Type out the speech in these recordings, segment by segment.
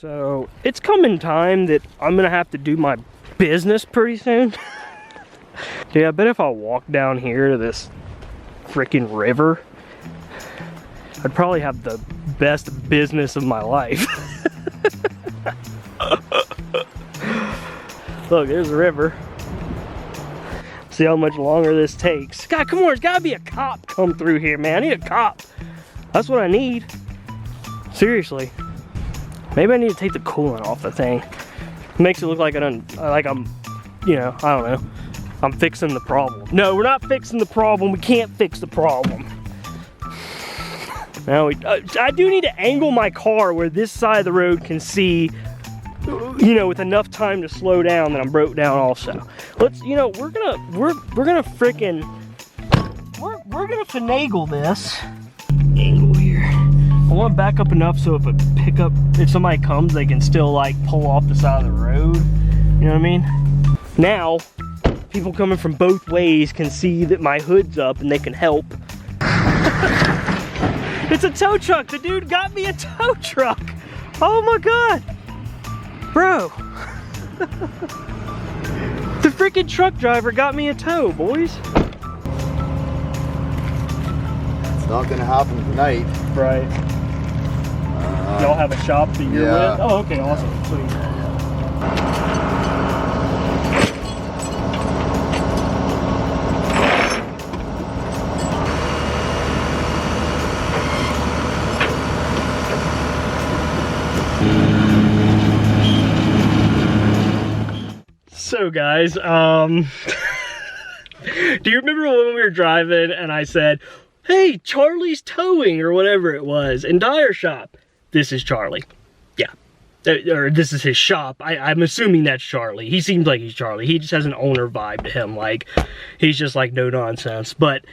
So it's coming time that I'm gonna have to do my business pretty soon. Dude, I bet if I walk down here to this freaking river, I'd probably have the best business of my life. Look, there's the river. See how much longer this takes. God, come on, there's gotta be a cop come through here, man. I need a cop. That's what I need. Seriously. Maybe I need to take the coolant off the thing. It makes it look like I'm, you know, I don't know. I'm fixing the problem. No, we're not fixing the problem. We can't fix the problem. Now, I do need to angle my car where this side of the road can see, you know, with enough time to slow down that I'm broke down also. Let's, you know, we're gonna freaking, we're gonna finagle this. Angle here. I want to back up enough so if somebody comes, they can still like pull off the side of the road. You know what I mean? Now, people coming from both ways can see that my hood's up and they can help. It's a tow truck. The dude got me a tow truck. Oh my God. Bro. The freaking truck driver got me a tow, boys. It's not gonna happen tonight. Right. Y'all have a shop that you're with? Oh, okay, awesome. Sweet. So guys, do you remember when we were driving and I said, hey, Charlie's Towing or whatever it was in Tire Shop? This is Charlie. Yeah. Or this is his shop. I'm assuming that's Charlie. He seems like he's Charlie. He just has an owner vibe to him. Like, he's just like no nonsense. But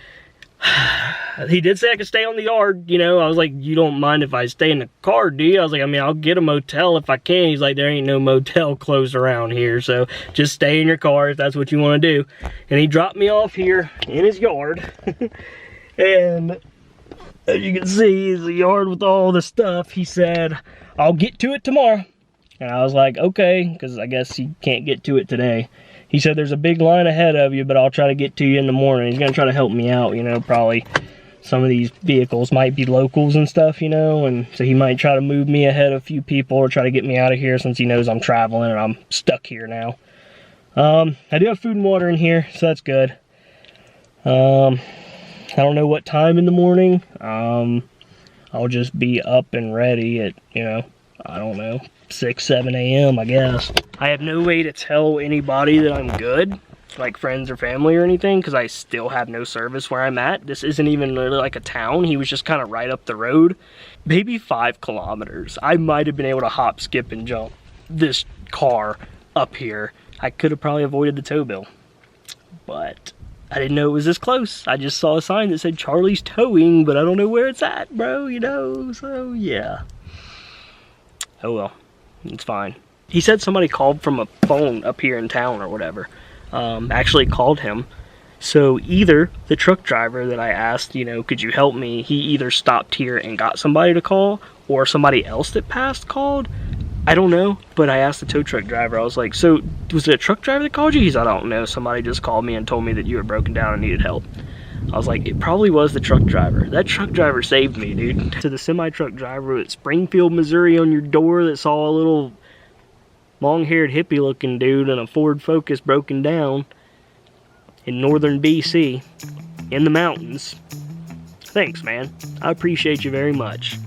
he did say I could stay on the yard, you know. I was like, you don't mind if I stay in the car, do you? I was like, I mean, I'll get a motel if I can. He's like, there ain't no motel close around here, so just stay in your car if that's what you want to do. And he dropped me off here in his yard. And as you can see, it's a yard with all the stuff. He said, I'll get to it tomorrow. And I was like, okay, because I guess he can't get to it today. He said, there's a big line ahead of you, but I'll try to get to you in the morning. He's going to try to help me out, you know, probably some of these vehicles might be locals and stuff, you know, and so he might try to move me ahead of a few people or try to get me out of here since he knows I'm traveling and I'm stuck here now. I do have food and water in here, so that's good. I don't know what time in the morning. I'll just be up and ready at, you know, I don't know, 6, 7 a.m. I guess. I have no way to tell anybody that I'm good, like friends or family or anything, because I still have no service where I'm at. This isn't even really like a town. He was just kind of right up the road. Maybe 5 kilometers. I might have been able to hop, skip, and jump this car up here. I could have probably avoided the tow bill, but I didn't know it was this close. I just saw a sign that said Charlie's Towing, but I don't know where it's at, bro, you know, so yeah. Oh well, it's fine. He said somebody called from a phone up here in town or whatever. Actually called him. So either the truck driver that I asked, you know, could you help me? He either stopped here and got somebody to call, or somebody else that passed called. I don't know, but I asked the tow truck driver. I was like, so was it a truck driver that called you? He's like, I don't know. Somebody just called me and told me that you were broken down and needed help. I was like, it probably was the truck driver. That truck driver saved me, dude. To the semi-truck driver at Springfield, Missouri on your door that saw a little long-haired hippie-looking dude in a Ford Focus broken down in northern BC in the mountains. Thanks, man. I appreciate you very much.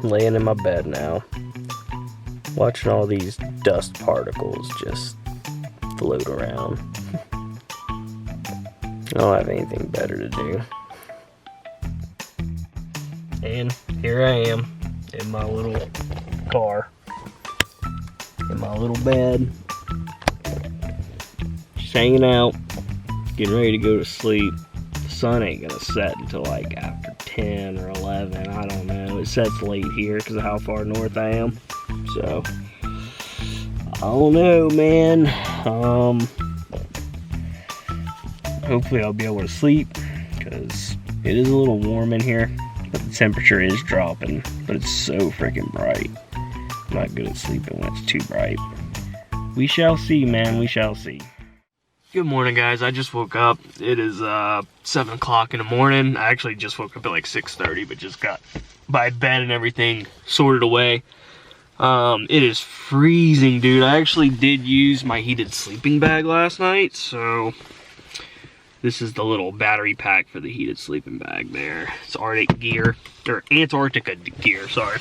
I'm laying in my bed now, watching all these dust particles just float around. I don't have anything better to do. And here I am in my little car in my little bed. Just hanging out, getting ready to go to sleep. The sun ain't gonna set until like after 10 or 11, I don't know. It sets late here because of how far north I am. So, I don't know, man. Hopefully I'll be able to sleep because it is a little warm in here, but the temperature is dropping, but it's so freaking bright. I'm not good at sleeping when it's too bright. We shall see, man, we shall see. Good morning, guys. I just woke up. It is 7 o'clock in the morning. I actually just woke up at like 6:30, but just got my bed and everything sorted away. It is freezing, dude. I actually did use my heated sleeping bag last night, so this is the little battery pack for the heated sleeping bag there. It's Arctic gear, or Antarctica gear, sorry.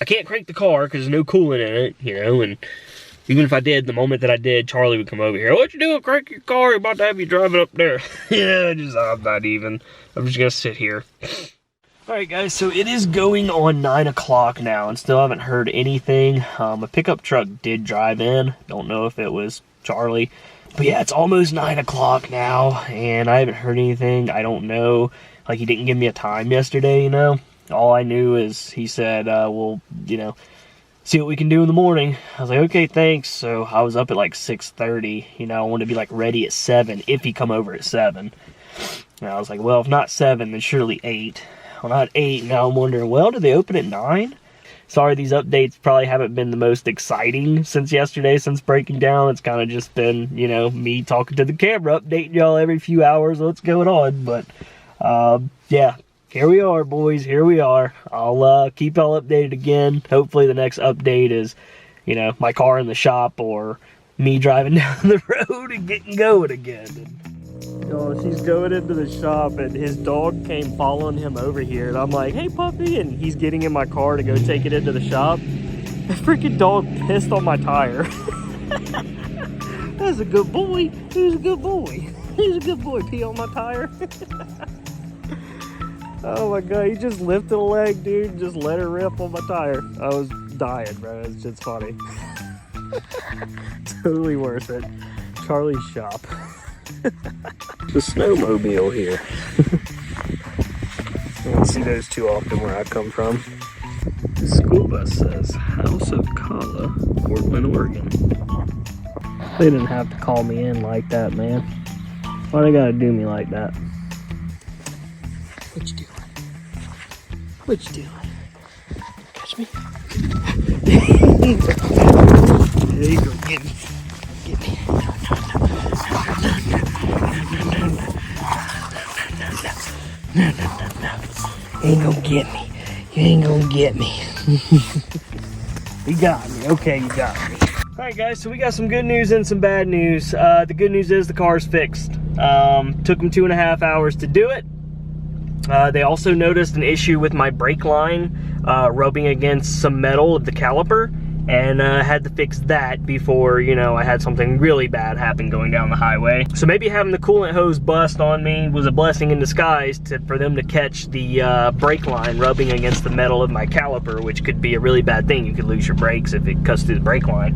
I can't crank the car because there's no coolant in it, you know, and even if I did, the moment that I did, Charlie would come over here. What you doing? Crank your car. You're about to have you driving up there. Yeah, I'm not even. I'm just gonna sit here. Alright guys, so it is going on 9 o'clock now and still haven't heard anything. A pickup truck did drive in. Don't know if it was Charlie. But yeah, it's almost 9 o'clock now and I haven't heard anything. I don't know. Like, he didn't give me a time yesterday, you know. All I knew is he said, well, you know, see what we can do in the morning. I was like, okay, thanks. So I was up at like 6:30. You know, I wanted to be like ready at 7 if he come over at 7. And I was like, well, if not 7, then surely 8. Well, not 8. Now I'm wondering, well, do they open at 9? Sorry, these updates probably haven't been the most exciting since yesterday, since breaking down. It's kind of just been, you know, me talking to the camera, updating y'all every few hours what's going on. But, yeah. Here we are, boys. Here we are. I'll keep y'all updated again. Hopefully the next update is, you know, my car in the shop or me driving down the road and getting going again. Oh, she's going into the shop and his dog came following him over here. And I'm like, hey, puppy. And he's getting in my car to go take it into the shop. The freaking dog pissed on my tire. That's a good boy. He's a good boy. He's a good boy. Pee on my tire. Oh my god, he just lifted a leg, dude, just let her rip on my tire. I was dying, bro. It's just funny. Totally worth it. Charlie's shop. The snowmobile here. I don't see those too often where I come from. The school bus says House of Kala, Portland, Oregon. They didn't have to call me in like that, man. Why they gotta do me like that? What you doing? What you doing? Catch me? There you go, get me. Get me. No. You ain't gonna get me. You ain't gonna get me. You got me. Okay, you got me. Alright guys, so we got some good news and some bad news. The good news is the car's fixed. Took them 2.5 hours to do it. They also noticed an issue with my brake line rubbing against some metal of the caliper, and had to fix that before, you know, I had something really bad happen going down the highway. So maybe having the coolant hose bust on me was a blessing in disguise for them to catch the brake line rubbing against the metal of my caliper, which could be a really bad thing. You could lose your brakes if it cuts through the brake line.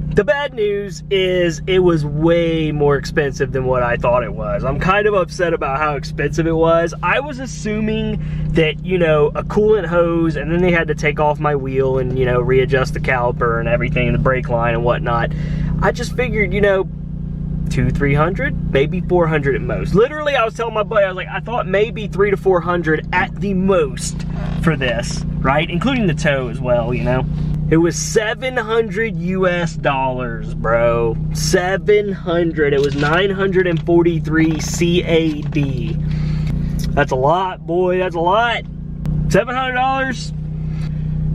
The bad news is it was way more expensive than what I thought it was. I'm kind of upset about how expensive it was. I was assuming that, you know, a coolant hose, and then they had to take off my wheel and, you know, readjust the caliper and everything, the brake line and whatnot. I just figured, you know, $200-300, maybe $400 at most. Literally, I was telling my buddy, I was like, I thought maybe $300 to $400 at the most for this, right? Including the tow as well, you know? It was $700 US, bro. 700. It was 943 CAD. That's a lot, boy. That's a lot. $700.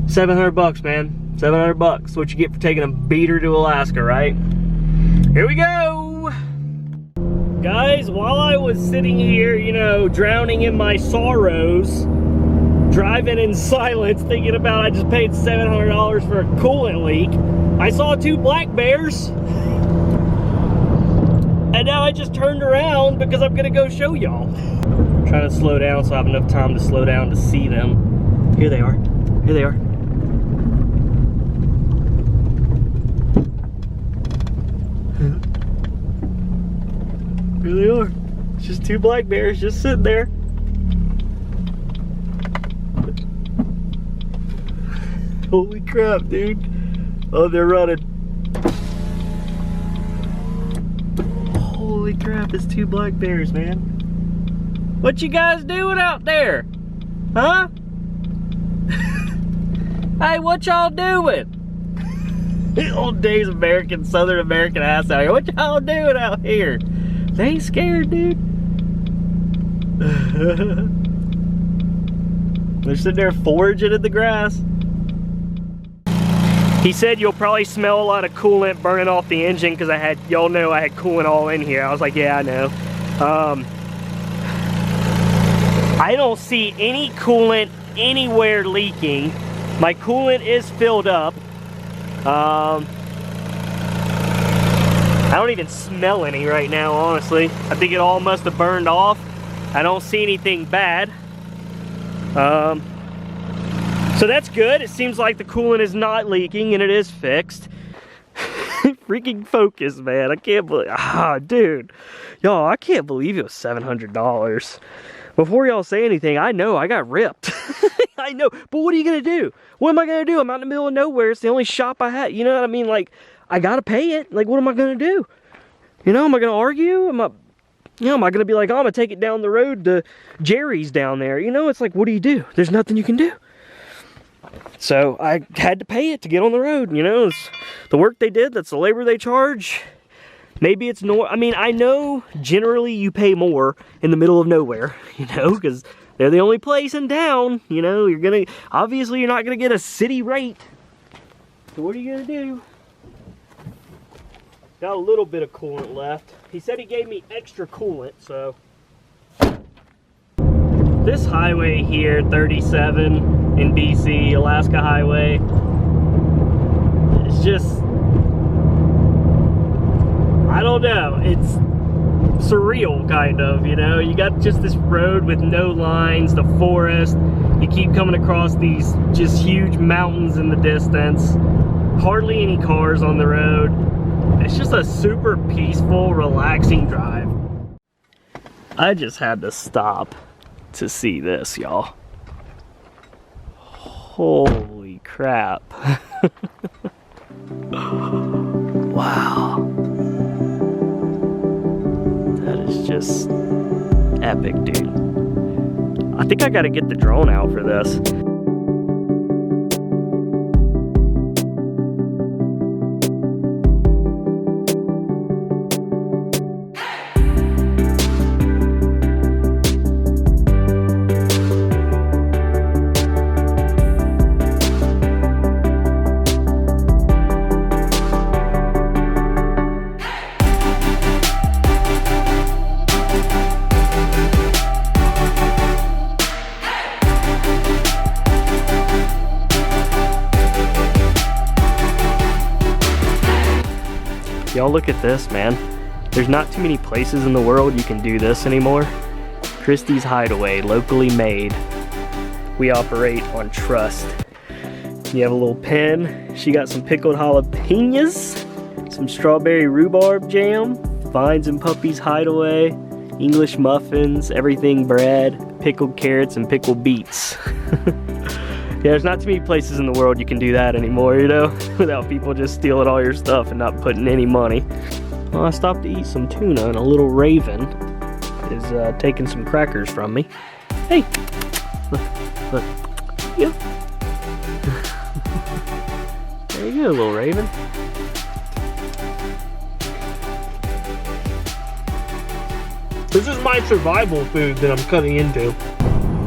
700 bucks, man. 700 bucks. What you get for taking a beater to Alaska, right? Here we go. Guys, while I was sitting here, you know, drowning in my sorrows, driving in silence, thinking about I just paid $700 for a coolant leak, I saw 2 black bears. And now I just turned around because I'm gonna go show y'all. I'm trying to slow down so I have enough time to slow down to see them. Here they are. Here they are. 2 black bears just sitting there. Holy crap, dude. Oh, they're running. Holy crap, it's 2 black bears, man. What you guys doing out there? Huh? Hey, what y'all doing? Old days American, Southern American ass out here. What y'all doing out here? They ain't scared, dude. They're sitting there foraging in the grass. He said you'll probably smell a lot of coolant burning off the engine because y'all know I had coolant all in here. I was like, yeah, I know. I don't see any coolant anywhere leaking. My coolant is filled up. I don't even smell any right now, honestly. I think it all must have burned off. I don't see anything bad. So that's good. It seems like the coolant is not leaking and it is fixed. Freaking focus, man. I can't believe, dude. Y'all, I can't believe it was $700. Before y'all say anything, I know I got ripped. I know, but what are you gonna do? What am I gonna do? I'm out in the middle of nowhere. It's the only shop I had. You know what I mean? Like, I gotta pay it. Like, what am I gonna do? You know, am I gonna argue? Am I gonna be like, oh, I'm gonna take it down the road to Jerry's down there? You know, it's like, what do you do? There's nothing you can do. So I had to pay it to get on the road. You know, it's the work they did. That's the labor they charge. Maybe it's I mean, I know generally you pay more in the middle of nowhere, you know, because they're the only place in town. You know, obviously you're not gonna get a city rate. So what are you gonna do? Got a little bit of coolant left. He said he gave me extra coolant, so. This highway here, 37 in BC, Alaska Highway, it's just, I don't know, it's surreal kind of, you know? You got just this road with no lines, the forest, you keep coming across these just huge mountains in the distance, hardly any cars on the road. It's just a super peaceful, relaxing drive. I just had to stop to see this, y'all. Holy crap. Wow. That is just epic, dude. I think I gotta get the drone out for this. Y'all look at this, man. There's not too many places in the world you can do this anymore. Christie's Hideaway, locally made. We operate on trust. You have a little pen. She got some pickled jalapenos, some strawberry rhubarb jam, Vines and Puppies Hideaway, English muffins, everything bread, pickled carrots, and pickled beets. Yeah, there's not too many places in the world you can do that anymore, you know, without people just stealing all your stuff and not putting any money. Well, I stopped to eat some tuna and a little raven is taking some crackers from me. Hey, look, yeah. There you go, little raven. This is my survival food that I'm cutting into.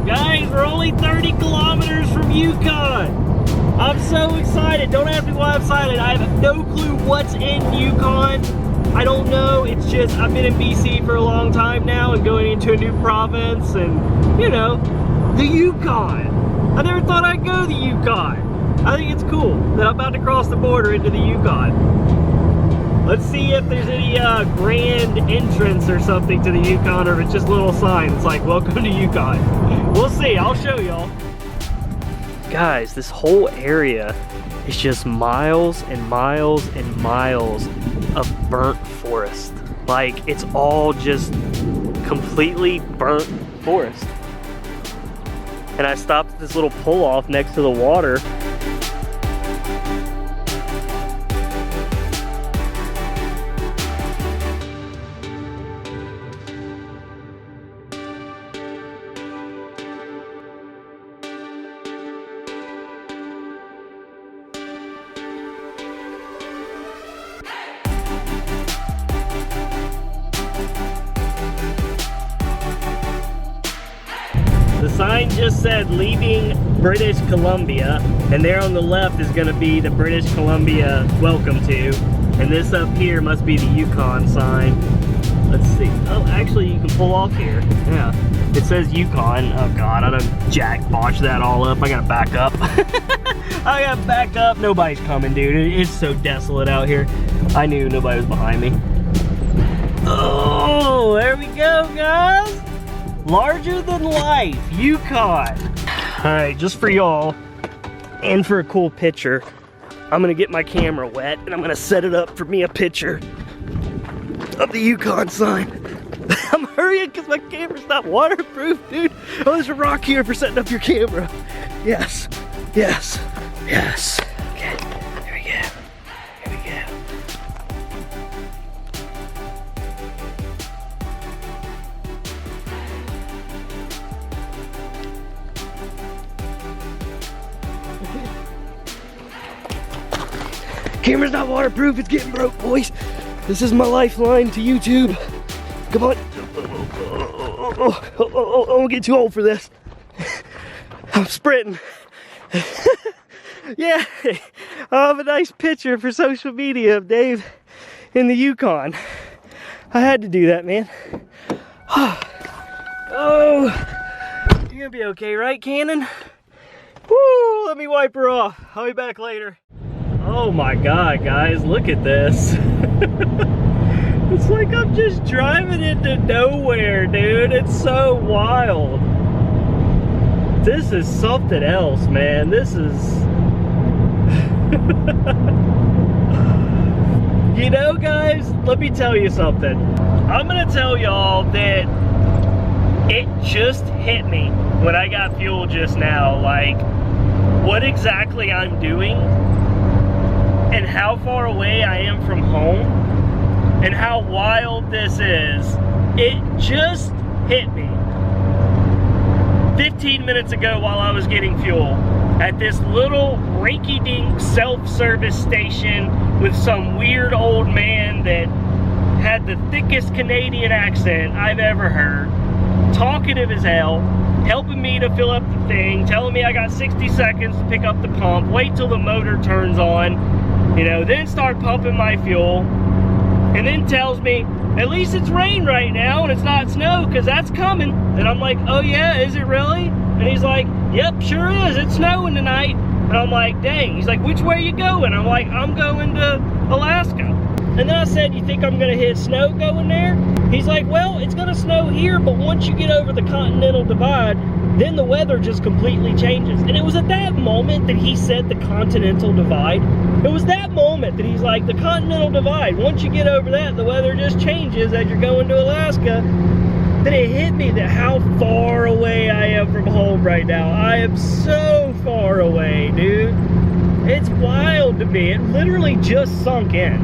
Guys, we're only 30 kilometers from Yukon. I'm so excited. Don't ask me why I'm excited. I have no clue what's in Yukon. I don't know. It's just, I've been in BC for a long time now and going into a new province and, you know, the Yukon. I never thought I'd go to the Yukon. I think it's cool that I'm about to cross the border into the Yukon. Let's see if there's any grand entrance or something to the Yukon, or if it's just little signs like, welcome to Yukon. We'll see, I'll show y'all. Guys, this whole area is just miles and miles and miles of burnt forest. Like, it's all just completely burnt forest. And I stopped at this little pull-off next to the water. The sign just said leaving British Columbia, and there on the left is going to be the British Columbia welcome to, and this up here must be the Yukon sign. Let's see. Oh, actually you can pull off here. Yeah, it says Yukon. Oh god, I done jack botched that all up. I gotta back up. I gotta back up. Nobody's coming, dude. It's so desolate out here. I knew nobody was behind me. Oh, there we go, guys. Larger than life, Yukon. All right, just for y'all and for a cool picture, I'm gonna get my camera wet and I'm gonna set it up for me a picture of the Yukon sign. I'm hurrying because my camera's not waterproof, dude. Oh, there's a rock here for setting up your camera. Yes, yes, yes. Okay, here we go. Here we go. Camera's not waterproof, it's getting broke, boys. This is my lifeline to YouTube. Come on. I won't get too old for this. I'm sprinting. Yeah, I have a nice picture for social media of Dave in the Yukon. I had to do that, man. Oh, you're gonna be okay, right, Cannon? Woo, let me wipe her off. I'll be back later. Oh my god, guys, look at this. It's like I'm just driving into nowhere, dude. It's so wild. This is something else, man. This is... You know, guys, let me tell you something. I'm gonna tell y'all that it just hit me when I got fuel just now, like, what exactly I'm doing and how far away I am from home and how wild this is. It just hit me 15 minutes ago while I was getting fuel at this little rinky-dink self-service station with some weird old man that had the thickest Canadian accent I've ever heard, talkative as hell, helping me to fill up the thing, telling me I got 60 seconds to pick up the pump, wait till the motor turns on, you know, then start pumping my fuel, and then tells me, at least it's rain right now and it's not snow, because that's coming. And I'm like, oh yeah, is it really? And he's like, yep, sure is, it's snowing tonight. And I'm like, dang. He's like, which way you going? I'm like, I'm going to Alaska. And then I said, you think I'm gonna hit snow going there? He's like, well, it's gonna snow here, but once you get over the Continental Divide, then the weather just completely changes. And it was at that moment that he said the Continental Divide. It was that moment that he's like, the Continental Divide, once you get over that, the weather just changes as you're going to Alaska. Then it hit me that how far away I am from home right now. I am so far away, dude. It's wild to me. It literally just sunk in.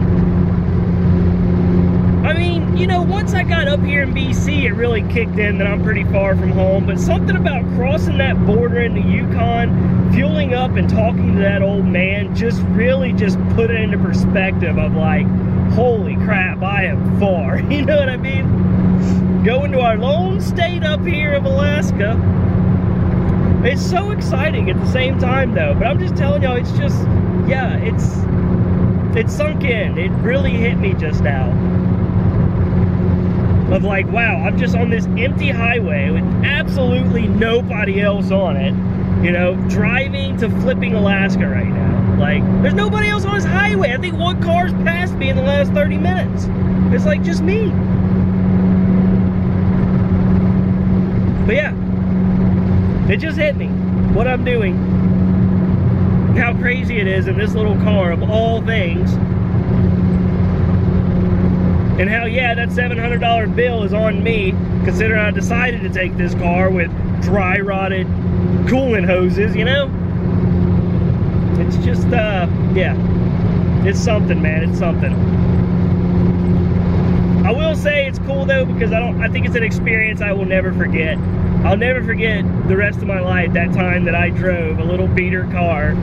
I mean, you know, once I got up here in BC, it really kicked in that I'm pretty far from home, but something about crossing that border into Yukon, fueling up and talking to that old man just really just put it into perspective of like, holy crap, I am far. You know what I mean? Going to our lone state up here of Alaska. It's so exciting at the same time though, but I'm just telling y'all, it's just, yeah, it's sunk in. It really hit me just now. Of like, wow, I'm just on this empty highway with absolutely nobody else on it, you know, driving to flipping Alaska right now. Like, there's nobody else on this highway. I think one car's passed me in the last 30 minutes. It's like, just me. But yeah, it just hit me, what I'm doing, how crazy it is in this little car of all things. And hell yeah, that $700 bill is on me, considering I decided to take this car with dry rotted coolant hoses, you know? It's just, yeah, it's something, man, it's something. I will say it's cool though, because I think it's an experience I will never forget. I'll never forget the rest of my life that time that I drove a little beater car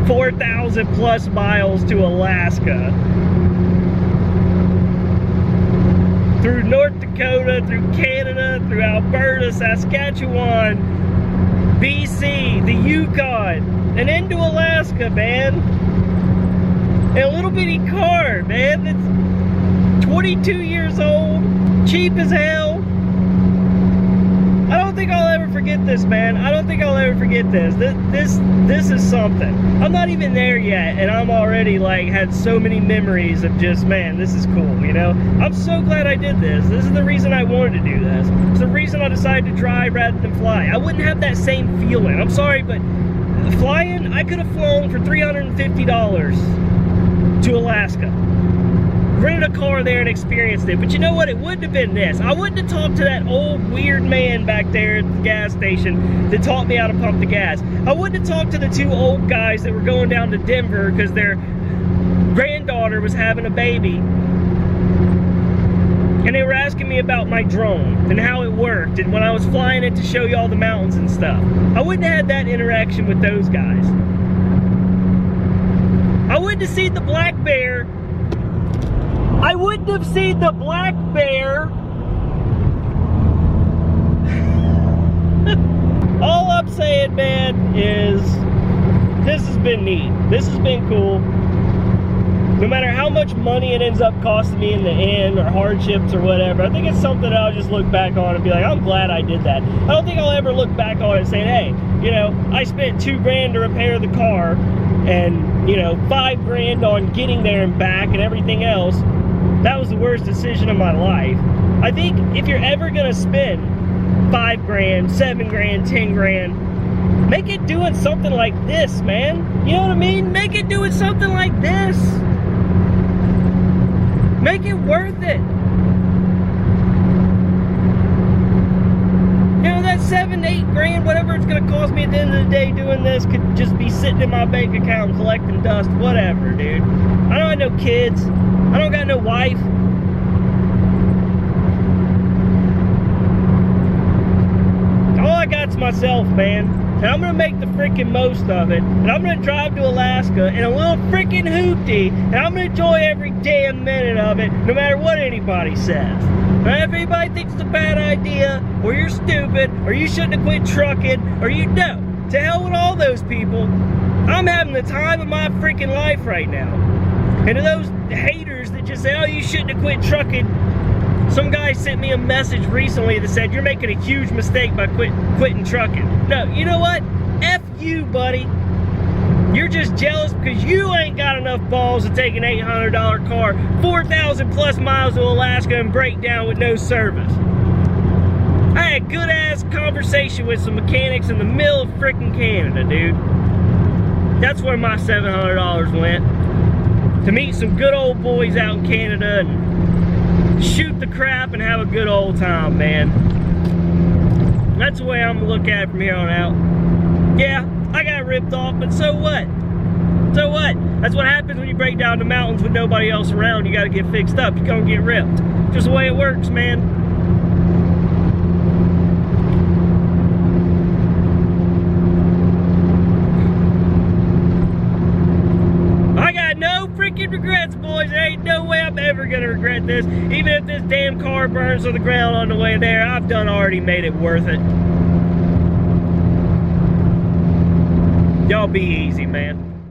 4,000 plus miles to Alaska, through North Dakota, through Canada, through Alberta, Saskatchewan, BC, the Yukon, and into Alaska, man. In a little bitty car, man. It's 22 years old, cheap as hell. I don't think I'll ever forget this, man. I don't think I'll ever forget this. This is something. I'm not even there yet, and I'm already like had so many memories of just, man, this is cool, you know? I'm so glad I did this. This is the reason I wanted to do this. It's the reason I decided to drive rather than fly. I wouldn't have that same feeling. I'm sorry, but flying, I could have flown for $350 to Alaska. Rented a car there and experienced it. But you know what? It wouldn't have been this. I wouldn't have talked to that old weird man back there at the gas station that taught me how to pump the gas. I wouldn't have talked to the two old guys that were going down to Denver because their granddaughter was having a baby. And they were asking me about my drone and how it worked and when I was flying it to show you all the mountains and stuff. I wouldn't have had that interaction with those guys. I wouldn't have seen the black bear. I wouldn't have seen the black bear. All I'm saying, man, is this has been neat. This has been cool. No matter how much money it ends up costing me in the end, or hardships or whatever, I think it's something that I'll just look back on and be like, I'm glad I did that. I don't think I'll ever look back on it saying, hey, you know, I spent $2 grand to repair the car and, you know, $5 grand on getting there and back and everything else. That was the worst decision of my life. I think if you're ever gonna spend $5 grand, $7 grand, $10 grand, make it doing something like this, man. You know what I mean? Make it doing something like this. Make it worth it. You know, that 7, 8 grand, whatever it's gonna cost me at the end of the day doing this could just be sitting in my bank account and collecting dust, whatever, dude. I don't have no kids. I don't got no wife. All I got's myself, man. And I'm gonna make the freaking most of it. And I'm gonna drive to Alaska in a little freaking hoopty. And I'm gonna enjoy every damn minute of it, no matter what anybody says. Now, if anybody thinks it's a bad idea, or you're stupid, or you shouldn't have quit trucking, or you know, to hell with all those people. I'm having the time of my freaking life right now. And to those haters that just say, oh, you shouldn't have quit trucking. Some guy sent me a message recently that said, you're making a huge mistake by quitting trucking. No, you know what? F you, buddy. You're just jealous because you ain't got enough balls to take an $800 car, 4,000 plus miles to Alaska and break down with no service. I had a good ass conversation with some mechanics in the middle of freaking Canada, dude. That's where my $700 went. To meet some good old boys out in Canada and shoot the crap and have a good old time, man. That's the way I'm gonna look at it from here on out. Yeah, I got ripped off, but so what? So what? That's what happens when you break down the mountains with nobody else around. You gotta get fixed up. You're gonna get ripped. Just the way it works, man. Regrets, boys. There ain't no way I'm ever gonna regret this. Even if this damn car burns to the ground on the way there, I've done already made it worth it. Y'all be easy, man.